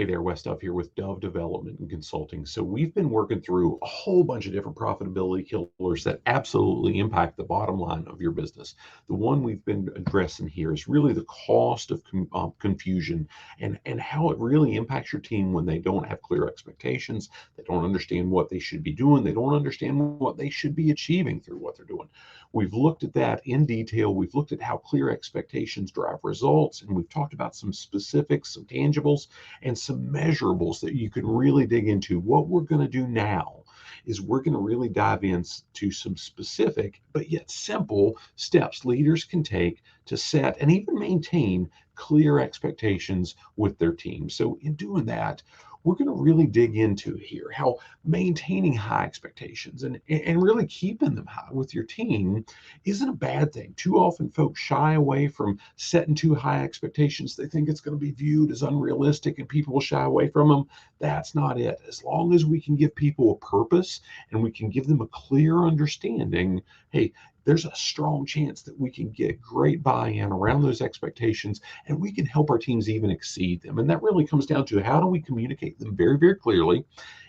Hey there, West Up here with Dove Development and Consulting. So we've been working through a whole bunch of different profitability killers that absolutely impact the bottom line of your business. The one we've been addressing here is really the cost of confusion and how it really impacts your team when they don't have clear expectations. They don't understand what they should be doing. They don't understand what they should be achieving through what they're doing. We've looked at that in detail. We've looked at how clear expectations drive results, and we've talked about some specifics, some tangibles, and some measurables that you can really dig into. What we're going to do now is we're going to really dive into some specific but yet simple steps leaders can take to set and even maintain clear expectations with their team. So in doing that, we're going to really dig into here how maintaining high expectations and really keeping them high with your team isn't a bad thing. Too often folks shy away from setting too high expectations. They think it's going to be viewed as unrealistic and people will shy away from them. That's not it. As long as we can give people a purpose and we can give them a clear understanding, hey, there's a strong chance that we can get great buy-in around those expectations and we can help our teams even exceed them. And that really comes down to how do we communicate them very, very clearly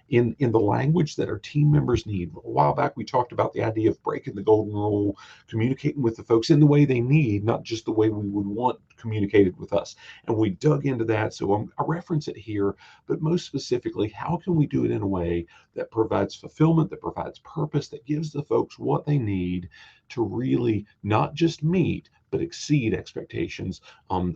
in the language that our team members need. A while back, we talked about the idea of breaking the golden rule, communicating with the folks in the way they need, not just the way we would want communicated with us. And we dug into that. So I reference it here, but most specifically, how can we do it in a way that provides fulfillment, that provides purpose, that gives the folks what they need to really not just meet, but exceed expectations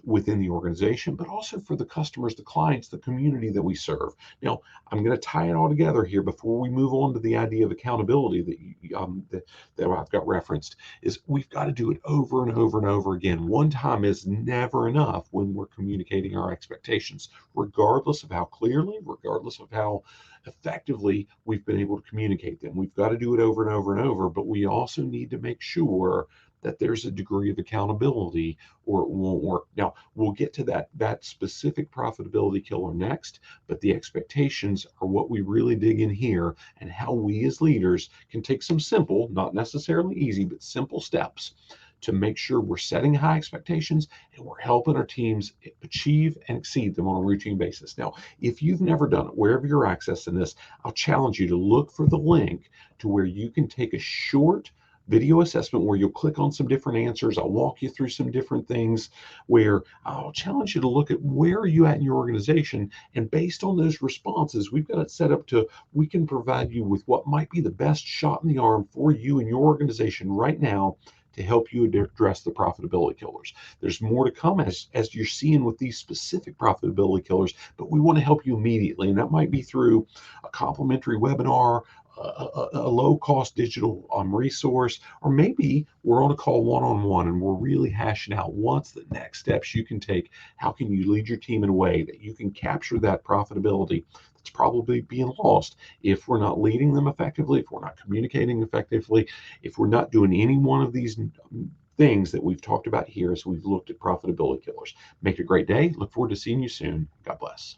within the organization, but also for the customers, the clients, the community that we serve. Now, I'm going to tie it all together here before we move on to the idea of accountability that I've got referenced. Is we've got to do it over and over and over again. One time is never enough when we're communicating our expectations, regardless of how clearly, regardless of how effectively we've been able to communicate them. We've got to do it over and over and over, but we also need to make sure that there's a degree of accountability or it won't work. Now, we'll get to that specific profitability killer next, but the expectations are what we really dig in here and how we as leaders can take some simple, not necessarily easy, but simple steps to make sure we're setting high expectations and we're helping our teams achieve and exceed them on a routine basis. Now, if you've never done it, wherever you're accessing this, I'll challenge you to look for the link to where you can take a short video assessment where you'll click on some different answers. I'll walk you through some different things where I'll challenge you to look at where are you at in your organization, and based on those responses, we've got it set up to we can provide you with what might be the best shot in the arm for you and your organization right now to help you address the profitability killers. There's more to come as you're seeing with these specific profitability killers, but we want to help you immediately, and that might be through a complimentary webinar, a low-cost digital resource, or maybe we're on a call one-on-one and we're really hashing out what's the next steps you can take. How can you lead your team in a way that you can capture that profitability that's probably being lost if we're not leading them effectively, if we're not communicating effectively, if we're not doing any one of these things that we've talked about here as we've looked at profitability killers. Make it a great day. Look forward to seeing you soon. God bless.